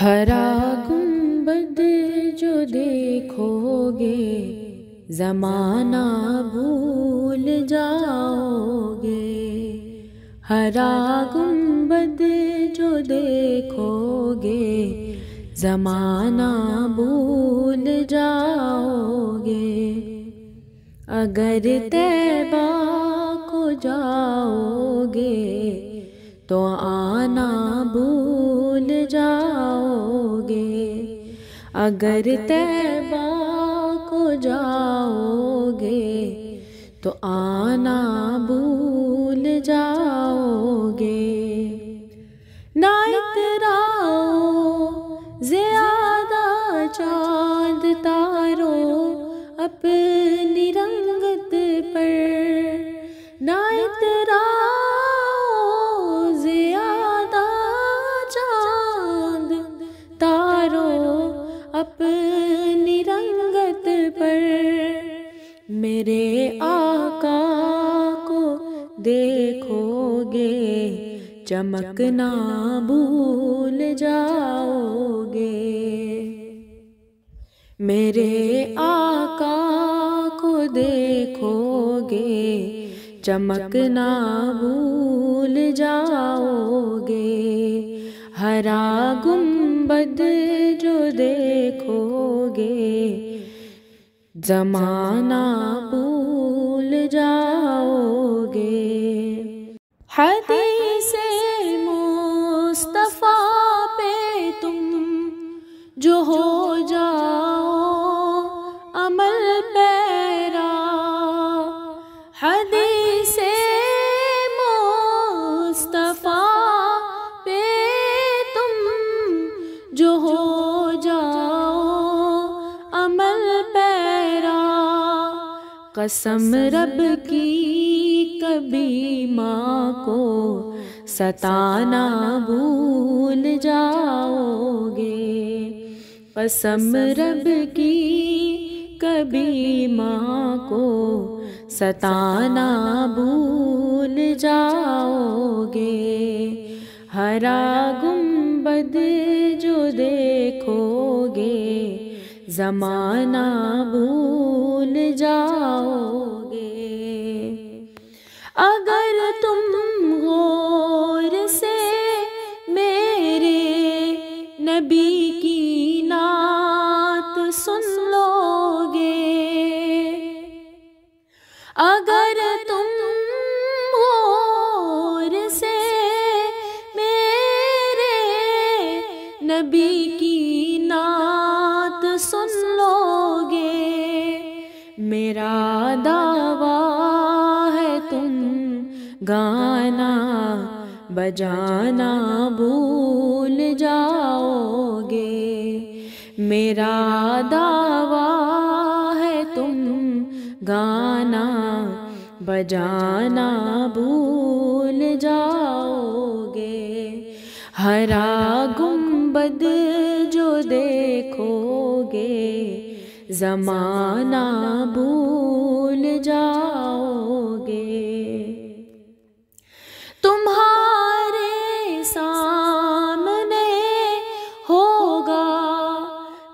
ہرا گنبد جو دیکھو گے زمانہ بھول جاؤ گے۔ ہرا گنبد جو دیکھو گے زمانہ بھول جاؤ گے۔ اگر طیبہ کو جاؤ گے تو آنا بھول جاؤ گے۔ اگر طیبہ کو جاؤ گے تو آنا بھول جاؤ گے۔ نہ اتراؤ زیادہ چاند تاروں اپنی رنگت پر، نہ اتراؤ زیادہ چاند تاروں اپنی رنگت پر۔ میرے آقا کو دیکھو گے چمکنا بھول جاؤ گے۔ میرے آقا کو دیکھو گے چمکنا بھول جاؤ گے۔ ہرا گنبد جو دیکھو گے زمانہ بھول جاؤ گے۔ حدیث مصطفیٰ پہ تم جو ہو جاؤ عمل پیرا، حدیث مصطفیٰ پہ تم جو ہو جاؤ عمل پیرا۔ قسم رب کی کبھی ماں کو ستانا بھول جاؤ گے۔ قسم رب کی کبھی ماں کو ستانا بھول جاؤ گے۔ ہرا گنبد جو دیکھو گے زمانہ بھول جاؤ گے۔ اگر تم غور سے میرے نبی کی نعت سن لو گے، اگر تم غور سے میرے نبی کی نعت سن لو گے، میرا دعویٰ ہے تم گانا بجانا بھول جاؤ گے۔ میرا دعویٰ ہے تم گانا بجانا بھول جاؤ گے۔ ہرا گنبد جو دیکھو گے زمانہ بھول جاؤ گے۔ تمہارے سامنے ہوگا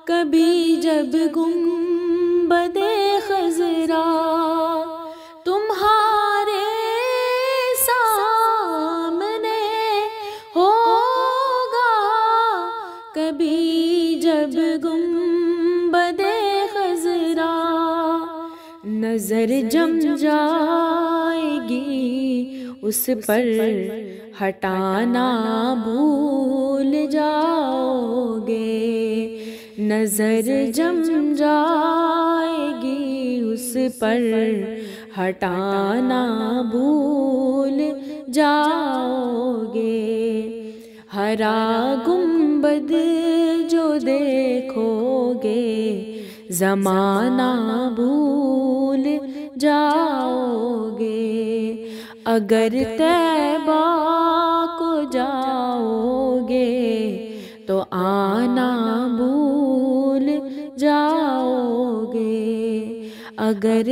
کبھی جب گنبد خضرا، تمہارے سامنے ہوگا کبھی جب گنبد خضرا۔ نظر جم جائے گی اس پر ہٹانا بھول جاؤ گے۔ نظر جم جائے گی اس پر ہٹانا بھول جاؤ گے۔ ہرا گنبد جو دیکھو گے زمانہ بھول جاؤ گے۔ اگر طیبہ کو جاؤ گے تو آنا بھول جاؤ گے۔ اگر